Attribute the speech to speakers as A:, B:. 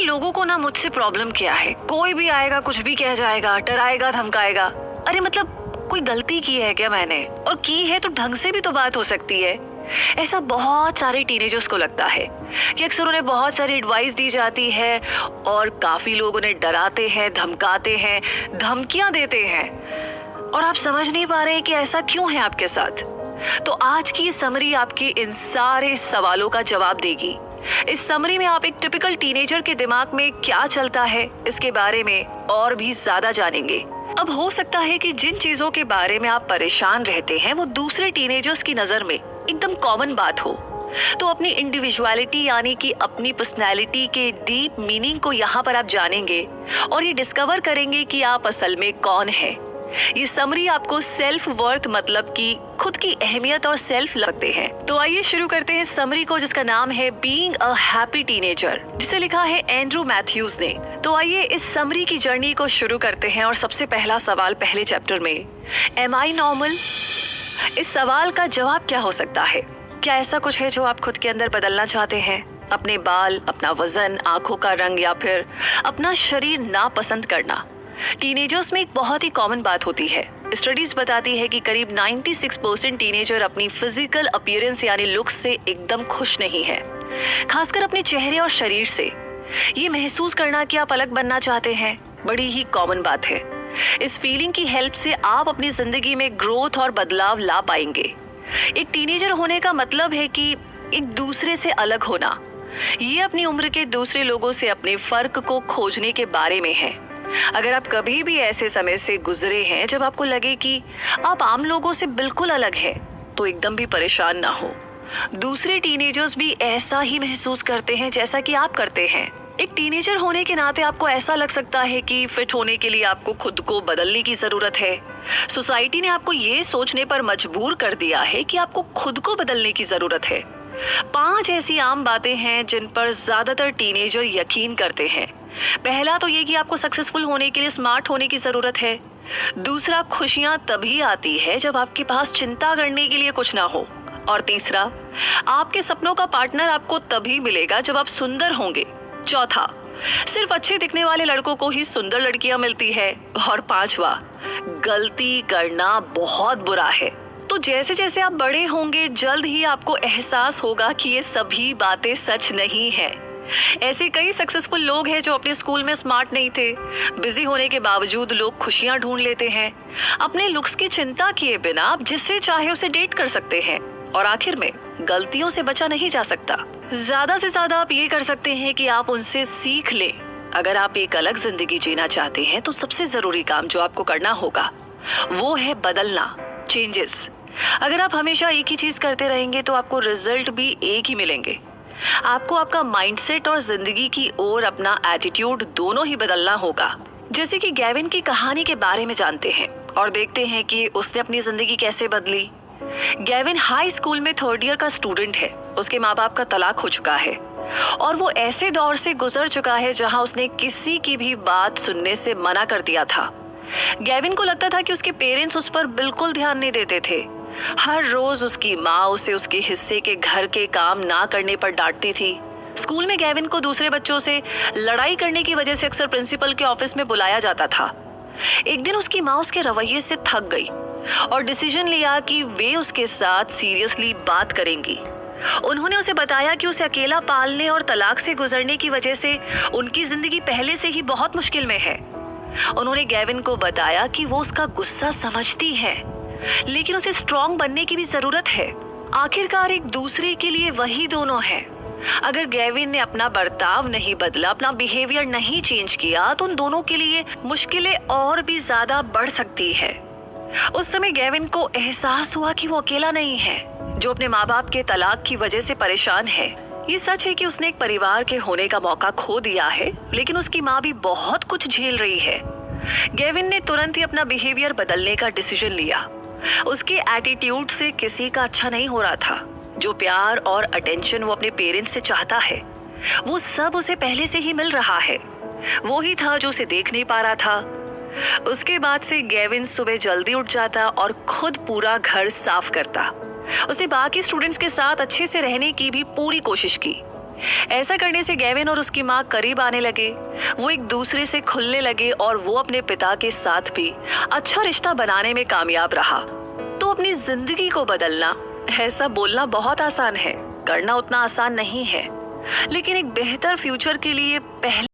A: लोगों को ना मुझसे प्रॉब्लम क्या है, कोई भी आएगा कुछ भी कह जाएगा, डराएगा धमकाएगा। अरे मतलब कोई गलती की है क्या मैंने, और की है तो ढंग से भी तो बात हो सकती है। ऐसा बहुत सारे टीनेजर्स को लगता है कि अक्सर उन्हें बहुत सारी एडवाइस दी जाती है और काफी लोग उन्हें डराते हैं, धमकाते हैं, धमकियां देते हैं, और आप समझ नहीं पा रहे कि ऐसा क्यों है आपके साथ। तो आज की समरी आपके इन सारे सवालों का जवाब देगी। इस समरी में आप एक टिपिकल टीनेजर के दिमाग में क्या चलता है इसके बारे में और भी ज्यादा जानेंगे। अब हो सकता है कि जिन चीजों के बारे में आप परेशान रहते हैं वो दूसरे टीनेजर्स की नजर में एकदम कॉमन बात हो। तो अपनी इंडिविजुअलिटी यानी कि अपनी पर्सनैलिटी के डीप मीनिंग को यहाँ पर आप जानेंगे और ये डिस्कवर करेंगे कि आप असल में कौन है। ये समरी आपको सेल्फ वर्थ मतलब कि खुद की अहमियत और सेल्फ लगते हैं। तो आइए शुरू करते हैं समरी को, जिसका नाम है बीइंग अ हैप्पी टीनेजर, जिसे लिखा है एंड्रू मैथ्यूज ने। तो आइए इस समरी की जर्नी को शुरू करते हैं और सबसे पहला सवाल पहले चैप्टर में, एम आई नॉर्मल? इस सवाल का जवाब क्या हो सकता है? क्या ऐसा कुछ है जो आप खुद के अंदर बदलना चाहते हैं? अपने बाल, अपना वजन, आंखों का रंग या फिर अपना शरीर नापसंद करना टीनेजर्स में एक बहुत ही कॉमन बात होती है। स्टडीज बताती है कि करीब 96% टीनेजर अपनी फिजिकल अपीयरेंस यानी लुक्स से एकदम खुश नहीं है, खासकर अपने चेहरे और शरीर से। ये महसूस करना कि आप अलग बनना चाहते हैं बड़ी ही कॉमन बात है। इस फीलिंग की हेल्प से आप अपनी जिंदगी में ग्रोथ और बदलाव ला पाएंगे। एक टीनेजर होने का मतलब है कि एक दूसरे से अलग होना। ये अपनी उम्र के दूसरे लोगों से अपने फर्क को खोजने के बारे में है। अगर आप कभी भी ऐसे समय से गुजरे हैं जब आपको लगे कि आप आम लोगों से बिल्कुल अलग हैं, तो एकदम भी परेशान ना हो। दूसरे टीनेजर्स भी ऐसा ही महसूस करते हैं जैसा कि आप करते हैं। एक टीनेजर होने के नाते आपको ऐसा लग सकता है कि फिट होने के लिए आपको खुद को बदलने की जरूरत है। सोसाइटी ने आपको ये सोचने पर मजबूर कर दिया है कि आपको खुद को बदलने की जरूरत है। 5 ऐसी आम बातें हैं जिन पर ज्यादातर टीनेजर यकीन करते हैं। पहला तो ये कि आपको सक्सेसफुल होने के लिए स्मार्ट होने की जरूरत है। दूसरा, खुशियां तभी आती है जब आपके पास चिंता करने के लिए कुछ ना हो। और तीसरा, आपके सपनों का पार्टनर आपको तभी मिलेगा जब आप सुंदर होंगे। चौथा, सिर्फ अच्छे दिखने वाले लड़कों को ही सुंदर लड़कियां मिलती है। और पांचवा, गलती करना बहुत बुरा है। तो जैसे जैसे आप बड़े होंगे जल्द ही आपको एहसास होगा कि ये सभी बातें सच नहीं है। ऐसे कई सक्सेसफुल लोग हैं जो अपने स्कूल में स्मार्ट नहीं थे। बिजी होने के बावजूद लोग खुशियां ढूंढ लेते हैं। अपने लुक्स की चिंता किए बिना आप जिससे चाहे उसे डेट कर सकते हैं। और आखिर में गलतियों से बचा नहीं जा सकता। ज्यादा से ज्यादा आप ये कर सकते हैं कि आप उनसे सीख लें। अगर आप एक अलग जिंदगी जीना चाहते हैं तो सबसे जरूरी काम जो आपको करना होगा वो है बदलना, चेंजेस। अगर आप हमेशा एक ही चीज करते रहेंगे तो आपको रिजल्ट भी एक ही मिलेंगे। आपको आपका माइंडसेट और जिंदगी की ओर अपना एटीट्यूड दोनों ही बदलना होगा। जैसे कि गेविन की कहानी के बारे में जानते हैं और देखते हैं कि उसने अपनी जिंदगी कैसे बदली। गेविन हाई स्कूल में 3rd ईयर का स्टूडेंट है। उसके माँ बाप का तलाक हो चुका है और वो ऐसे दौर से गुजर चुका है जहाँ उसने किसी की भी बात सुनने से मना कर दिया था। गेविन को लगता था कि उसके पेरेंट्स उस पर बिल्कुल ध्यान नहीं देते थे। हर रोज उसकी माँ उसे उसके हिस्से के घर के काम ना करने पर डांटती थी। स्कूल में गेविन को दूसरे बच्चों से लड़ाई करने की वजह से अक्सर प्रिंसिपल के ऑफिस में बुलाया जाता था। एक दिन उसकी माँ उसके रवैये से थक गई और डिसीजन लिया कि वे उसके साथ सीरियसली बात करेंगी। उन्होंने उसे बताया कि उसे अकेला पालने और तलाक से गुजरने की वजह से उनकी जिंदगी पहले से ही बहुत मुश्किल में है। उन्होंने गेविन को बताया कि वो उसका गुस्सा समझती है, लेकिन उसे स्ट्रॉन्ग बनने की भी जरूरत है। आखिरकार एक दूसरे के लिए वही दोनों है। अगर गेविन ने अपना बर्ताव नहीं बदला, अपना बिहेवियर नहीं चेंज किया, तो उन दोनों के लिए मुश्किलें और भी ज्यादा बढ़ सकती है। उस समय गेविन को एहसास हुआ कि वो अकेला नहीं है जो अपने माँ बाप के तलाक की वजह से परेशान है। ये सच है कि उसने एक परिवार के होने का मौका खो दिया है, लेकिन उसकी माँ भी बहुत कुछ झेल रही है। गेविन ने तुरंत ही अपना बिहेवियर बदलने का डिसीजन लिया। उसके एटीट्यूड से किसी का अच्छा नहीं हो रहा था। जो प्यार और अटेंशन वो अपने पेरेंट्स से चाहता है वो सब उसे पहले से ही मिल रहा है। वो ही था जो उसे देख नहीं पा रहा था। उसके बाद से गेविन सुबह जल्दी उठ जाता और खुद पूरा घर साफ करता। उसने बाकी स्टूडेंट्स के साथ अच्छे से रहने की भी पूरी कोशिश की। ऐसा करने से गेविन और उसकी माँ करीब आने लगे। वो एक दूसरे से खुलने लगे और वो अपने पिता के साथ भी अच्छा रिश्ता बनाने में कामयाब रहा। तो अपनी जिंदगी को बदलना, ऐसा बोलना बहुत आसान है, करना उतना आसान नहीं है। लेकिन एक बेहतर फ्यूचर के लिए पहले